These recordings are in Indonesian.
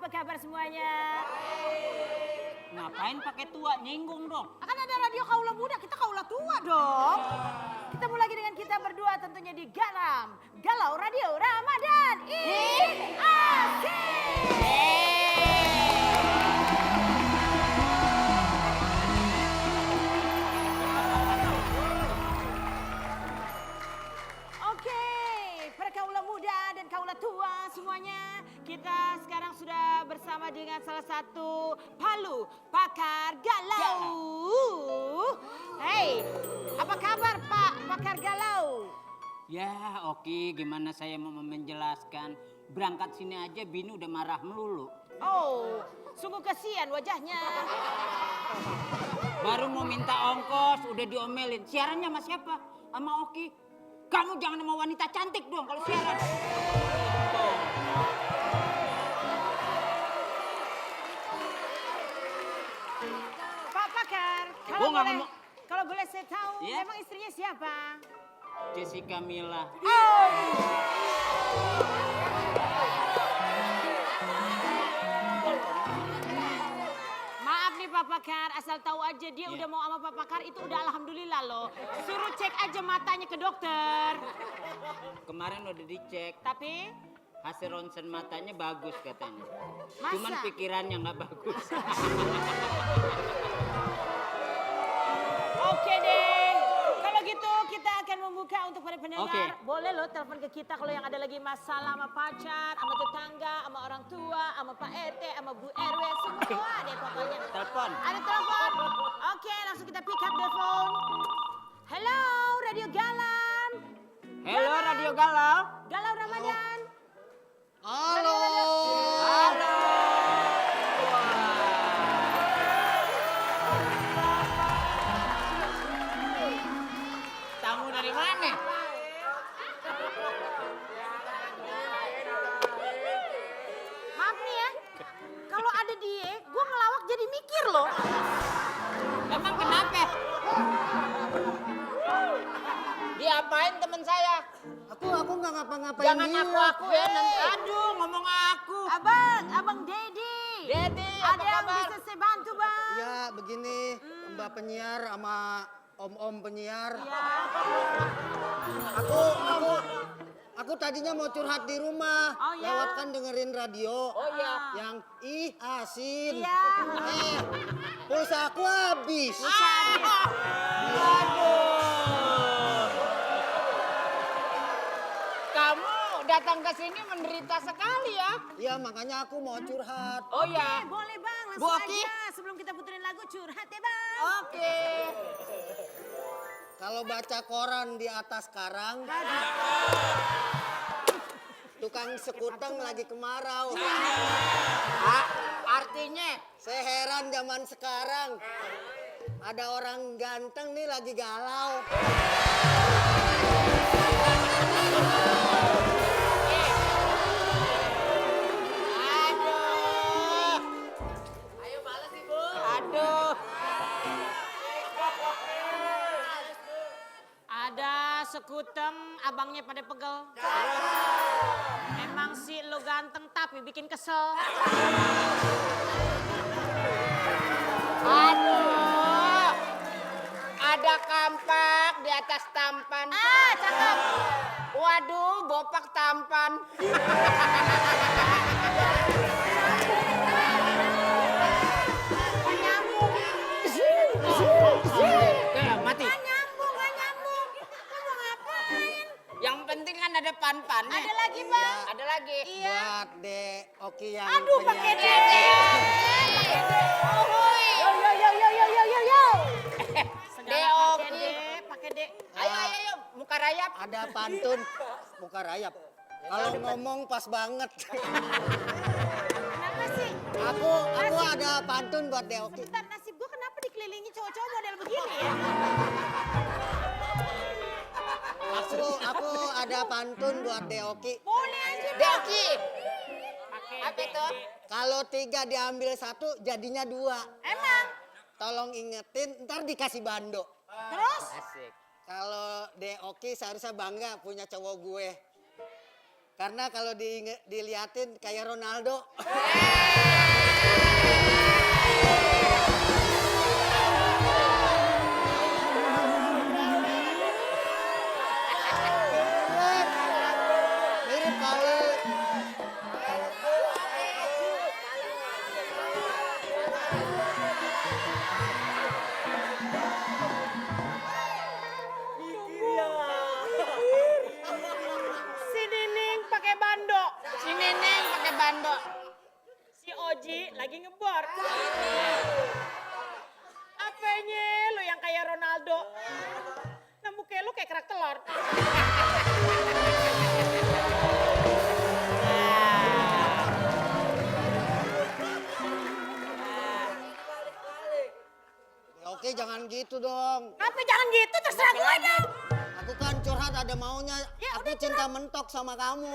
apa kabar semuanya? Ngapain pakai tua, nyinggung dong. Akan ada radio kaula muda, kita kaula tua dong. Kita mulai lagi dengan kita berdua tentunya di Galau Radio Ramadan. Asik! Oke, para kaula muda dan kaula tua semuanya, kita sekarang sudah bersama dengan salah satu Palu Pakar Galau. Hei, apa kabar Pak Pakar Galau? Ya Oki, gimana saya mau menjelaskan. Berangkat sini aja Bini udah marah melulu. Oh, sungguh kasihan wajahnya. Baru mau minta ongkos, udah diomelin. Siarannya sama siapa? Sama Oki. Kamu jangan sama wanita cantik dong kalau siaran. Pak Pakar, kalau boleh saya tahu, Ya? memang istrinya siapa? Jessica Mila. Maaf nih Pak Pakar, asal tahu aja dia udah mau sama Pak Pakar itu udah alhamdulillah loh. Suruh cek aja matanya ke dokter. Kemarin udah dicek, Tapi hasil ronsen matanya bagus katanya. Masa? Cuman pikirannya nggak bagus. oke deh. Kalau gitu kita akan membuka untuk para pendengar. Oke. Boleh loh telepon ke kita kalau yang ada lagi masalah sama pacar, sama tetangga, sama orang tua, sama Pak RT, sama Bu RW, semua deh pokoknya. Telepon. Ada telepon? Oke, langsung kita pick up the phone. Hello, Radio Galan. Halo Radio Galau. Galau Ramadan. Halo. Halo. Tamu dari mana? Maaf nih ya, kalau ada dia, gue ngelawak jadi mikir loh. Emang kenapa? Diapain temen saya? Aku nggak ngapa-ngapain Jangan dia. aku ya nanti. Aduh ngomong aku. Abang Dedi. Dedi, Ada apa yang kabar? bisa saya bantu, Bang? Ya begini, Mbak penyiar sama om-om penyiar. Ya. Aku tadinya mau curhat di rumah. Oh, ya? Lewat kan dengerin radio. Oh iya. Yang asin. Iya. Pulsa aku habis. Kamu datang ke sini menderita sekali ya. Ya makanya aku mau curhat. Oh ya. Boleh, Bang. Bu Langsung Oki? aja. Sebelum kita puterin lagu, curhat ya, Bang. Oke. Kalau baca koran di atas karang, tukang sekuteng lagi kemarau. Artinya Saya heran zaman sekarang. Ada orang ganteng nih lagi galau. aduh. Ayo balas Ibu. Aduh. Ada sekutem, abangnya pada pegel. Emang sih lo ganteng tapi bikin kesel. Aduh. Ada kampak di atas tampan. Cakep. Waduh, bopak tampan. Mati. Gak nyambung. Lo mau ngapain? Yang penting kan ada pan-pannya. Ada lagi, Bang? Ada lagi. Iya. Buat Dek Oki yang Aduh, pakai penyiar. Dede. Yo. Segala pakai Oki. D, pakai D. Ayo, muka rayap. Ada pantun, muka rayap. Kalau ngomong pas banget. Kenapa sih? Aku ada pantun buat Dek Oki. Bentar, nasib gue kenapa dikelilingi cowok-cowok model begini ya? Aku ada pantun buat Dek Oki. Boleh aja, Bang. Deoki. Pakai Apa D. itu? Kalau 3 diambil 1 jadinya 2. Emang? Tolong ingetin, ntar dikasih bando. Terus? Asik. Kalau Dek Oki seharusnya bangga punya cowok gue. Karena kalau diliatin kayak Ronaldo. Mirip kali. Si Nining pakai bando. Si Neneng pakai bando. Si Oji lagi ngebor. Apanya lu yang kayak Ronaldo? Nah muka lu kayak kerak telur. Ya oke, jangan gitu dong. Apa jangan gitu, terserah gue dong. Aku kan curhat ada maunya. Ya, Aku udah cinta mentok sama kamu.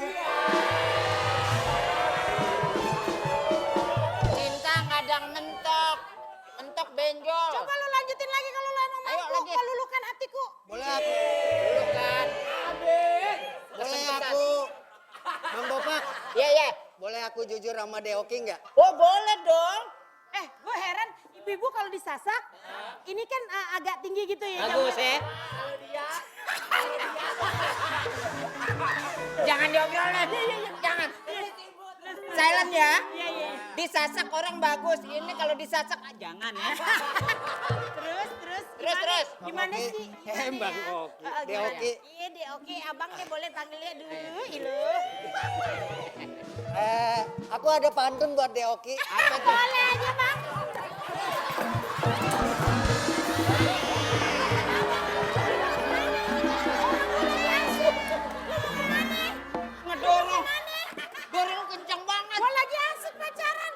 Cinta kadang mentok. Mentok benjol. Coba lu lanjutin lagi kalau lu emang Ayo, mampu. lagi. Kau lulukan hatiku. Boleh aku? Bukan. Boleh aku? Bang Bopak, Iya, iya. boleh aku jujur sama Deoki nggak? Oh, boleh dong. Gue heran ibu-ibu kalau disasak, ini kan agak tinggi gitu ya. Bagus ya. Jangan diobrolin. Jangan. Silent ya. Iya, iya. Disasak orang bagus. Ini kalau disasak jangan ya. Terus. Terus. Gimana Oki. sih? Bang Oki. Deoki. Iya, Deoki. Abang deh boleh panggilnya dulu. Ilu. Aku ada pantun buat Deoki. Apa tuh? Boleh aja, Bang. Ngedorong. Dorong kencang banget. Gua lagi asik pacaran.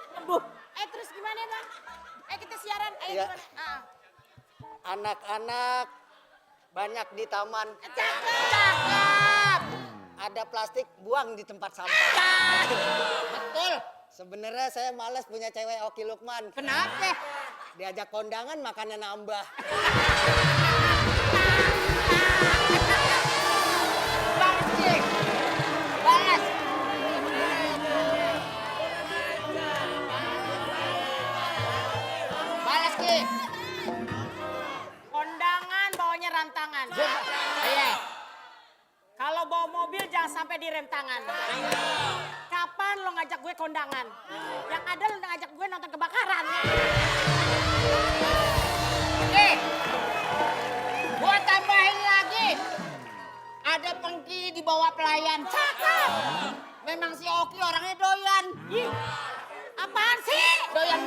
Terus gimana, Bang? Kita siaran. Iya. Gimana? Anak-anak banyak di taman. Cakep. Ada plastik, buang di tempat sampah. Betul. Sebenarnya saya males punya cewek Oki Lukman. Kenapa? Diajak kondangan makannya nambah. Balas, Ki. Balas. Balas, Ki. Kondangan bawanya rantangan. Iya. Kalau bawa mobil jangan sampai direm tangan. Kapan lo ngajak gue kondangan? Yang ada lo ngajak gue nonton kebakaran. Gua tambahin lagi. Ada pengki di bawah pelayan. Cakep. Memang si Oki orangnya doyan. Ih, apaan sih? Doyan.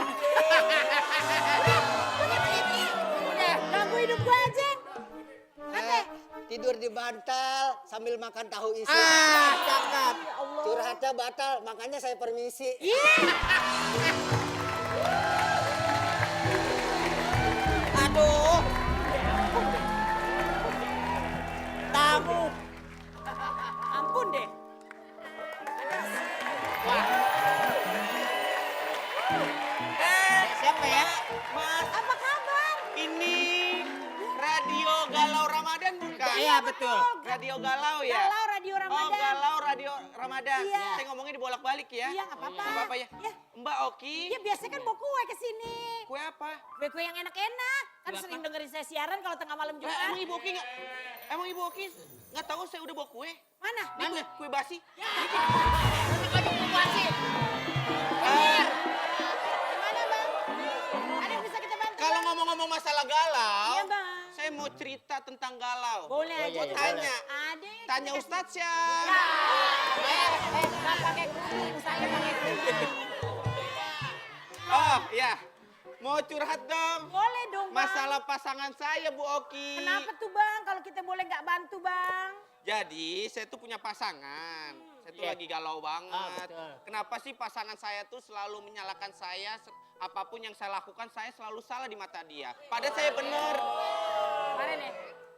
Udah, ganggu hidup gue aja. Tidur di bantal sambil makan tahu isi. Cakep. Curhatnya batal, makanya saya permisi. Aduh. Tamu. Ampun deh. Wah. Siapa ya? Mas, Apa kabar? ini Radio Galau Ramadan bukan? Iya, betul. Radio Galau ya? Galau Radio Ramadan. Oh, Galau Radio Ramadan. Iya. Saya ngomongnya dibolak-balik ya. Iya, nggak apa-apa. Nggak apa-apa ya. Iya. Mbak Oki, Iya, biasanya kan bawa kue ke sini. kue apa? Kue-kue yang enak-enak. Kan sering dengerin saya siaran kalau tengah malam Nah, Jumat. emang Ibu Oki nggak tahu saya udah bawa kue? Mana? Ini kue basi. Gimana, Bang? Ada yang bisa kita bantu? Kalau ngomong-ngomong masalah galau, Iya, Bang. saya mau cerita tentang galau. Boleh aja. Mau tanya. Ada yang Tanya kita- Ustadz ya. Nggak pakai kerudung, saya pakai kerudung. Oh, ya. Mau curhat dong. Boleh dong, Bang. Masalah pasangan saya, Bu Oki. Kenapa tuh, Bang? Kalau kita boleh nggak bantu, Bang? Jadi, saya tuh punya pasangan. Saya tuh lagi galau banget. betul. Kenapa sih pasangan saya tuh selalu menyalahkan saya? Apapun yang saya lakukan, saya selalu salah di mata dia. Padahal saya bener. Kemarin ya.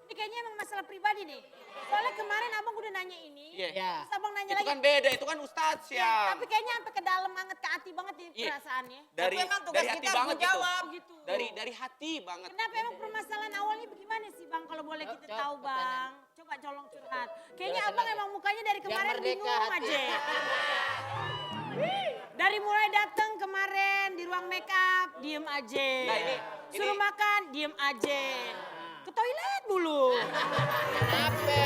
Ini kayaknya emang masalah pribadi nih. Soalnya kemarin abang udah nanya ini. Iya. Ya. Terus abang nanya nanya Itu lagi. kan beda, itu kan Ustadz Ya, Syam. tapi kayaknya sampai ke dalam banget, ke hati banget nih Iya. perasaannya. Dari Tapi emang tugas dari hati kita harus banget itu. menjawab. Gitu. Dari hati banget. Kenapa emang permasalahan awalnya bagaimana sih Bang? Kalau boleh kita Jawab tahu Bang. Coba colong curhat. Kayaknya Jelasin Abang lagi. emang mukanya dari kemarin merdeka bingung hati. aja. Dari mulai datang kemarin di ruang make up, diem aja. Nah, ini- Suruh makan, diem aja. Ke toilet dulu. Kenapa?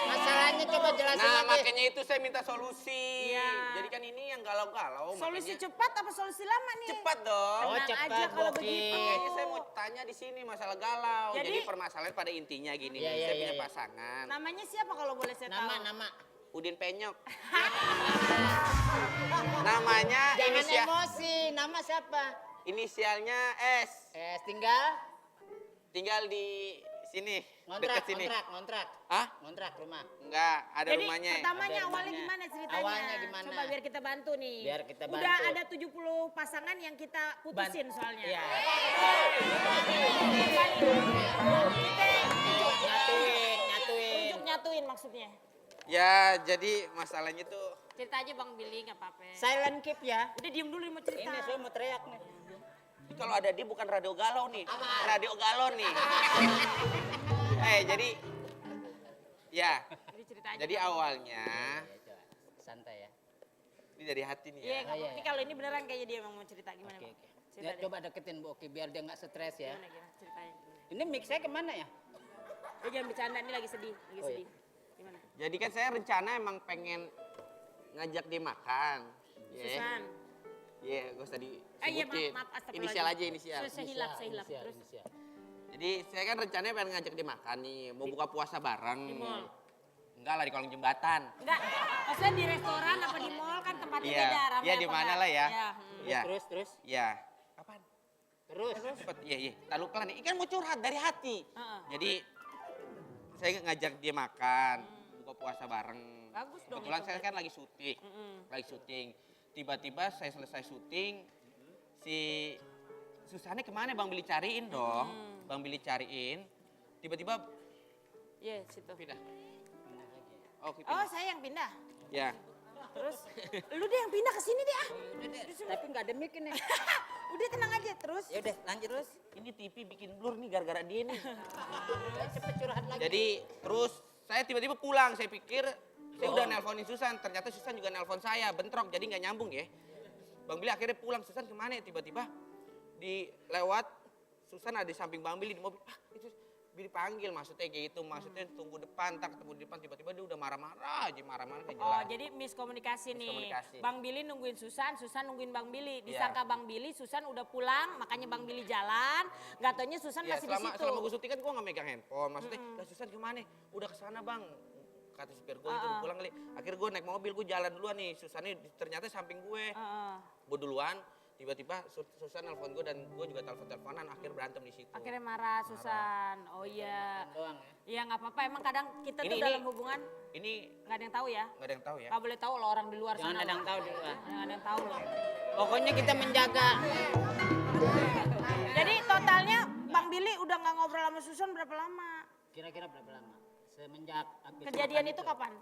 Masalahnya coba jelasin Nah, lagi. makanya itu saya minta solusi. Iya. Jadi kan ini yang galau-galau. Solusi makanya cepat apa solusi lama nih? cepat dong. Oh, Tenang cepat, aja kalau Boki. begitu. Makanya saya mau tanya di sini masalah galau. Jadi- Jadi, permasalahan pada intinya gini Iya, nih. iya, Saya iya, punya iya. pasangan. Namanya siapa kalau boleh saya tahu? Nama. Udin Penyok. Namanya Jangan emosi. Nama siapa? inisialnya S. Tinggal di sini. Dekat sini. Ngontrak. Hah? Ngontrak rumah. Enggak, ada Jadi rumahnya. pertamanya Ada awalnya rumahnya. gimana ceritanya? Awalnya gimana? Coba biar kita bantu nih. Biar kita Udah bantu. ada 70 pasangan yang kita putusin soalnya. Iya. Nyatuin. Untuk nyatuin maksudnya. Ya, jadi masalahnya tuh Cerita aja Bang Billy nggak apa-apa. Silent keep ya. Udah diem dulu mau cerita. Ini saya mau teriak nih. kalau ada dia bukan radio galau nih. Radio galon nih. Jadi ya, Jadi cerita aja. jadi awalnya Santai ya. ini dari hati nih Iya, ya. nggak Iya, apa-apa. iya. Kalau ini beneran kayaknya dia emang mau cerita gimana Oke, Bang? oke. Cerita Ya, deh. coba deketin Bu Oki biar dia nggak stres ya. Gimana ceritanya? Ini mic saya kemana ya? Dia jangan bercanda, ini lagi sedih, lagi Oh, iya. sedih. Gimana? Jadi kan saya rencana emang pengen ngajak dia makan. Ya. Susan. Iya, gak usah Iya, disebutin. maaf, astagfirullahaladzim. Inisial aja, inisial. Saya hilap. Terus Inisial. Jadi saya kan rencananya pengen ngajak dia makan nih, mau buka puasa bareng. Di mall? Enggak lah, di kolong jembatan. enggak, maksudnya di restoran apa di mall kan tempatnya Iya, beda, ramai iya apa di mana enggak? lah ya. Iya. Iya. Terus. Iya. Kapan? Terus. Cepet, iya. Tak lupa nih, ikan mau curhat dari hati. Heeh. Jadi saya ngajak dia makan, buka puasa bareng. Bagus dong Kebetulan itu saya kan lagi syuting, Tiba-tiba saya selesai syuting, si Susannya kemana Bang Billy cariin dong. Bang Billy cariin, tiba-tiba Iya, situ. pindah. Oh, pindah. saya yang pindah. Ya. Terus lu deh yang pindah ke sini deh ah. Udah deh, tapi nggak ada mic nih. Udah tenang aja terus. Ya udah, lanjut terus. Ini TV bikin blur nih gara-gara dia nih. Cepet curhat lagi. Jadi terus saya tiba-tiba pulang, saya pikir saya udah nelponin Susan, ternyata Susan juga nelpon saya, bentrok jadi nggak nyambung ya. Bang Billy akhirnya pulang, Susan kemana ya? Tiba-tiba di lewat Susan ada di samping Bang Billy di mobil. Itu Billy panggil, maksudnya kayak gitu, maksudnya tunggu depan, tak ketemu di depan, tiba-tiba dia udah marah-marah aja, marah-marah nggak jelas. Oh, jadi miskomunikasi nih. Miskomunikasi. Bang Billy nungguin Susan, Susan nungguin Bang Billy. Iya. Disangka Bang Billy, Susan udah pulang, makanya Bang Billy jalan. Gak taunya Susan Ya, masih di situ. selama gue syuting kan gue nggak megang handphone, maksudnya, lah Susan kemana? Udah kesana Bang, kata supir gue itu pulang kali. Akhirnya gue naik mobil, gue jalan duluan nih, Susannya ternyata samping gue. Gue duluan, tiba-tiba Susan nelfon gue dan gue juga telepon-teleponan, akhir berantem di situ. Akhirnya marah Susan. Oh iya. Doang ya. Iya nggak apa-apa, emang kadang kita tuh Ini- dalam hubungan Ini nggak ada yang tahu ya. nggak ada yang tahu ya. Nggak boleh tahu loh orang di luar Jangan sana. ada yang loh. tahu di luar. Jangan ada yang tahu loh. Pokoknya kita menjaga. Jadi totalnya Bang Billy udah nggak ngobrol sama Susan berapa lama? Kira-kira berapa lama? Semenjak habis Kejadian makan itu kapan?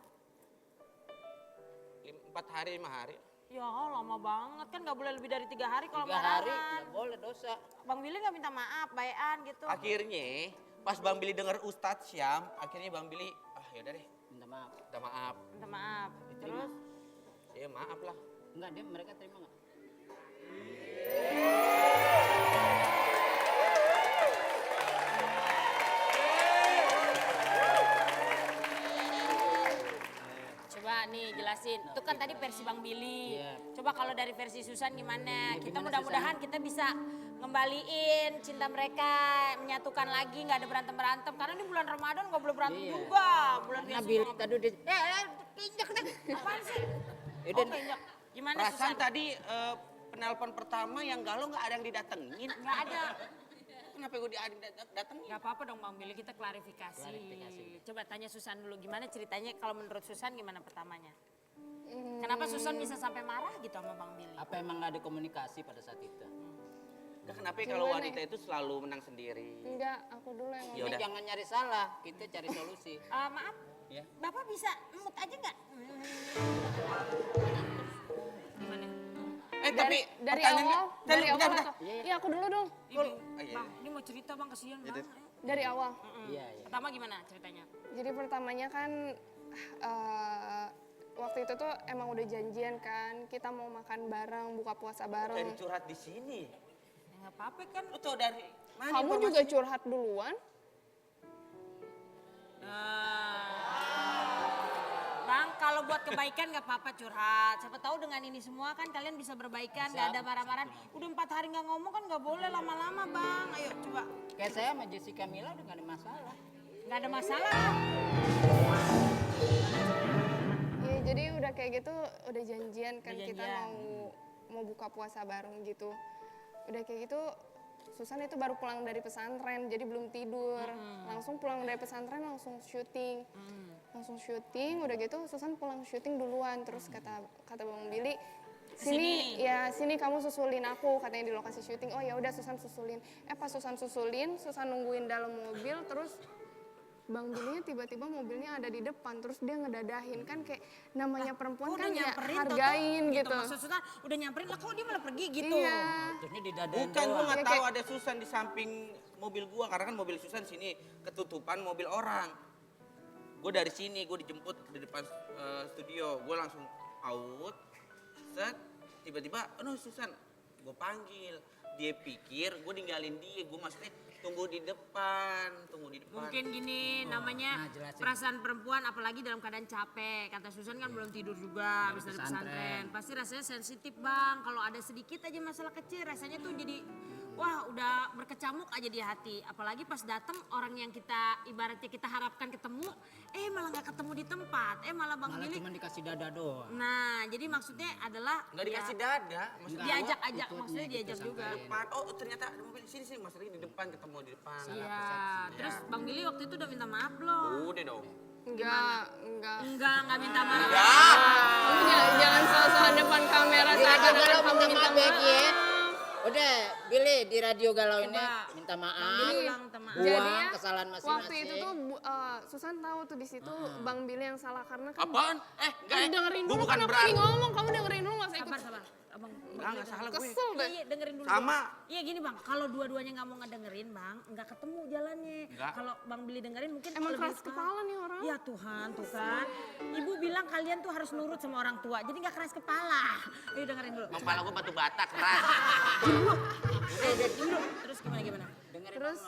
4 hari, 5 hari. Ya lama banget kan nggak boleh lebih dari 3 hari kalau 3 hari, marahan. nggak boleh dosa. Bang Billy nggak minta maaf, bayan gitu. Akhirnya pas Bang Billy denger Ustadz Syam, akhirnya Bang Billy, yaudah deh, Minta maaf. minta maaf. Minta maaf. Diterima. Terus Ya maaf lah. Enggak, mereka terima nggak? coba nih jelasin. Itu kan tadi versi Bang Billy. Iya. Coba kalau dari versi Susan gimana? Kita gimana, mudah-mudahan kita bisa ngembaliin cinta mereka, menyatukan lagi, nggak ada berantem-berantem. Karena ini bulan Ramadan nggak boleh berantem Iya. juga. Bulan Nah, biasa. Billy tadi udah, pinjak dah. Apaan sih? Yaudah, Oh, keinjak. Gimana Perasaan Susan? tadi penelpon pertama yang galau nggak ada yang didatengin. Nggak ada. Kenapa gue datengin? Gak apa-apa dong Bang Billy, kita klarifikasi. Coba tanya Susan dulu, gimana ceritanya kalau menurut Susan gimana pertamanya? Kenapa Susan bisa sampai marah gitu sama Bang Billy? apa emang nggak ada komunikasi pada saat itu? Nah, kenapa ya kalau wanita itu selalu menang sendiri? Enggak, aku dulu yang Ya Ini udah. jangan nyari salah, kita cari solusi. Maaf, Ya. Bapak bisa emut aja nggak? Gimana? Tapi dari pertanyaannya- awal, dari awal bentar. atau iya aku dulu dong. Ibu, iya. Bang, ini mau cerita bang, kasihan bang. Dari awal. Iya, iya. Pertama gimana ceritanya? Jadi pertamanya kan waktu itu tuh emang udah janjian kan, kita mau makan bareng, buka puasa Jadi bareng. curhat di sini. Ya, nggak apa-apa kan. Lu tau dari mana? Kamu informasi? juga curhat duluan. Bang, kalau buat kebaikan nggak apa-apa curhat. Siapa tahu dengan ini semua kan kalian bisa berbaikan, nggak ada marah-marahan. Udah 4 hari nggak ngomong kan nggak boleh lama-lama bang. Ayo coba. Kayak saya sama Jessica Mila udah gak ada masalah. Nggak ada masalah lah. Iya, jadi udah kayak gitu, udah janjian kan Udah kita janjian. mau buka puasa bareng gitu. Udah kayak gitu, Susan itu baru pulang dari pesantren, jadi belum tidur. Langsung pulang dari pesantren, langsung syuting. Langsung syuting, udah gitu Susan pulang syuting duluan. Terus kata Bang Billy, sini kamu susulin aku, katanya di lokasi syuting. Oh ya udah Susan susulin. Pas Susan susulin, Susan nungguin dalam mobil, terus Bang Billy tiba-tiba mobilnya ada di depan, terus dia ngedadahin kan kayak namanya perempuan kan ya hargain gitu. Maksud Susan udah nyamperin lah kok dia malah pergi gitu. Iya. Terus ini didadain Bukan, gua doang. nggak Ya, tahu kayak- ada Susan di samping mobil gua karena kan mobil Susan sini ketutupan mobil orang. Gue dari sini, gue dijemput di depan studio, gue langsung out, set, tiba-tiba, Susan, gue panggil, dia pikir gue ninggalin dia, gue maksudnya tunggu di depan. Mungkin gini namanya nah, jelasin. perasaan perempuan apalagi dalam keadaan capek. Kata Susan kan belum tidur juga habis dari pesantren. Pasti rasanya sensitif bang. Kalau ada sedikit aja masalah kecil rasanya tuh jadi wah udah berkecamuk aja di hati. Apalagi pas datang orang yang kita ibaratnya kita harapkan ketemu, malah nggak ketemu di tempat. Malah Bang Malah Billy. cuma dikasih dada doang. Nah jadi maksudnya adalah Nggak dikasih dada, maksudnya diajak-ajak ikutnya maksudnya gitu diajak sampai juga. depan. Oh ternyata ada mobil sini Mas Riki di depan, ketemu di depan. Iya. Terus Bang Billy waktu itu udah minta maaf belum? Udah dong. Enggak. Enggak minta maaf. Kamu jangan soal depan kamera seakan-akan kamu minta maaf. Udah, Billy di radio galau ini Coba. minta Bang maaf. Billy bilang minta maaf. Jadi Buang ya, kesalahan waktu masing-masing. itu tuh Susan tahu tuh di situ Bang Billy yang salah karena kan Apaan? Enggak, dengerin gue dulu bukan kenapa berani. lagi ngomong, kamu dengerin dulu nggak usah ikut. Sabar. Abang Enggak salah gue. Kesel deh. Iya, dengerin dulu. Sama. Iya gini bang, kalau dua-duanya nggak mau ngedengerin bang, nggak ketemu jalannya. Enggak. Kalau bang Billy dengerin mungkin Emang lebih keras paham. kepala nih orang. Ya Tuhan, tuh kan. Ibu bilang kalian tuh harus nurut sama orang tua, jadi nggak keras kepala. Ayo dengerin dulu. Kepala gue batu bata keras. Dulu. Terus gimana? Terus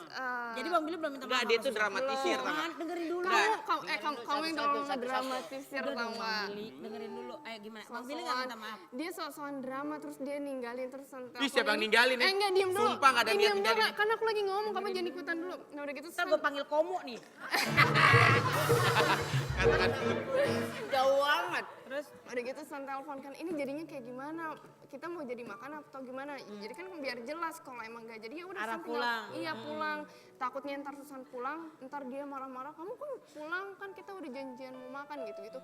Jadi bang Billy belum minta Enggak, maaf. dia sama tuh Susan. dramatisir, tau nggak? Dengerin dulu. kamu yang terlalu ngedramatisir Udah tau dong nggak? Bang Billy, dengerin dulu. Ayo gimana? Bang Billy nggak minta maaf. Dia sok-sokan drama terus dia ninggalin terus santai. Ih, siapa yang ninggalin, ya? Enggak, diem dulu. Sumpah nggak ada niat Diem dulu, ninggalin. karena aku lagi ngomong, kamu jangan ikutan dulu. Nah udah gitu Ntar gue panggil komo nih. Katakan Jauh banget. Terus udah gitu Susan telepon kan, ini jadinya kayak gimana? Kita mau jadi makan atau gimana? Jadi kan biar jelas kalau emang nggak jadi ya udah Arah Susan tinggal- pulang. Iya pulang. Takutnya ntar Susan pulang, ntar dia marah-marah. Kamu kan pulang kan kita udah janjian mau makan gitu-gitu.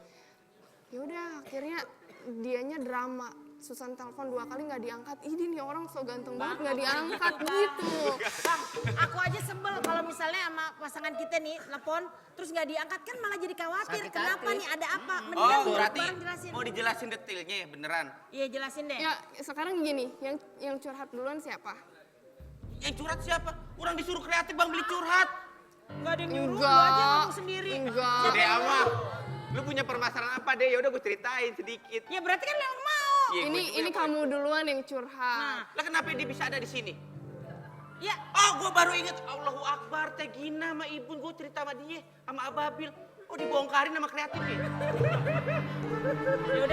Ya udah akhirnya dianya drama. Susan telepon 2 kali nggak diangkat. Ini nih orang so ganteng banget nggak diangkat gitu. Bang, aku aja sebel kalau misalnya sama pasangan kita nih telepon terus nggak diangkat kan malah jadi khawatir. Sakit Kenapa hati. nih ada apa? Oh, Mendingan berarti bareng jelasin. mau dijelasin detailnya ya, beneran? Iya jelasin deh. Ya sekarang gini, yang curhat duluan siapa? Yang curhat siapa? Orang disuruh kreatif Bang Billy curhat. Nggak ada yang nyuruh, Enggak. gua aja ngomong sendiri. Enggak. Deh Ama, lu punya permasalahan apa deh? Ya udah gue ceritain sedikit. Ya berarti kan lo yang mau. Iya, gua juga Ini yang kamu duluan yang curhat. Lah kenapa dia bisa ada di sini? Ya Oh, gue baru inget Allahu Akbar, Teh Gina sama Ibu, gue cerita sama dia, sama Ababil. Oh, dibongkarin sama kreatifnya.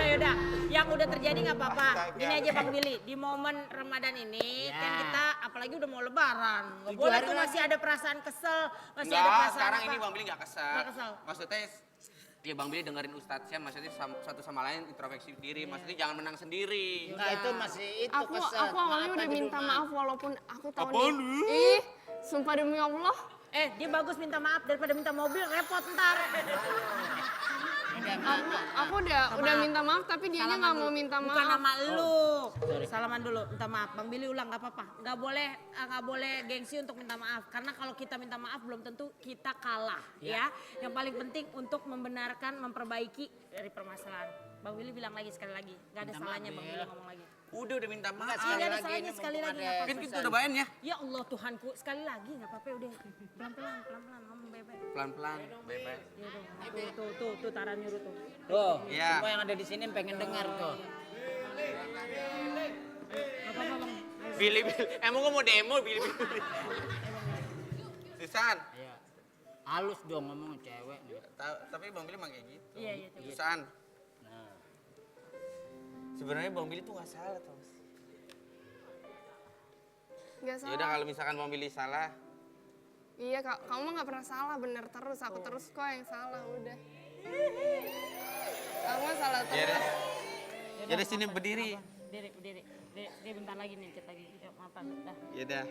yaudah. Yang udah terjadi nggak apa-apa. Astaga. Gini aja Bang Billy, di momen Ramadan ini Ya. kan kita apalagi udah mau Lebaran. Nggak 7 boleh hari tuh lagi. masih ada perasaan kesel, masih ada Enggak, perasaan sekarang apa. ini Bang Billy gak kesel. Nggak kesel. Maksudnya, ya Bang Billy dengerin Ustadznya, maksudnya satu sama lain introspeksi diri. Maksudnya jangan menang sendiri. Enggak, itu masih itu Aku kesel. awalnya Maaf udah aja minta dulu, maaf walaupun aku tahu Apaan nih. lu? Ih, sumpah demi Allah. Dia bagus minta maaf daripada minta mobil repot ntar. Enggak, Aku udah minta maaf tapi dianya nggak mau minta maaf. Bukan nama lu. Salaman dulu, minta maaf. Bang Billy ulang nggak apa-apa. Nggak boleh gengsi untuk minta maaf. Karena kalau kita minta maaf belum tentu kita kalah, ya. Yang paling penting untuk membenarkan, memperbaiki dari permasalahan. Bang Billy bilang lagi sekali lagi. Nggak ada salahnya Bang Billy ngomong lagi. Udah minta maaf. Nggak ada salahnya sekali lagi. nggak apa-apa. Kan kita udah bayan ya. Ya Allah Tuhanku, sekali lagi nggak apa-apa udah. Pelan-pelan ngomong baik-baik. Pelan-pelan, baik-baik. Ya tuh Tara nyuruh tuh. Tuh, Iya. semua yang ada di sini pengen dengar tuh. Nggak apa-apa Bang. Billy. Emang gua mau demo Billy. Susan. Iya. Halus dong ngomong cewek nih. Tapi Bang Billy emang kayak gitu. Iya. Susan. Nah, Sebenarnya Bang Billy tuh nggak salah, Tos. Nggak Ya udah salah. kalau misalkan Bang Billy salah, Iya, kamu mah nggak pernah salah, bener terus. Aku terus kok yang salah, udah. Kamu mah salah ya terus. udah. Ya udah sini berdiri. Berdiri. Dia bentar lagi nih, chat lagi. Yuk, maafan. Dah. Ya udah.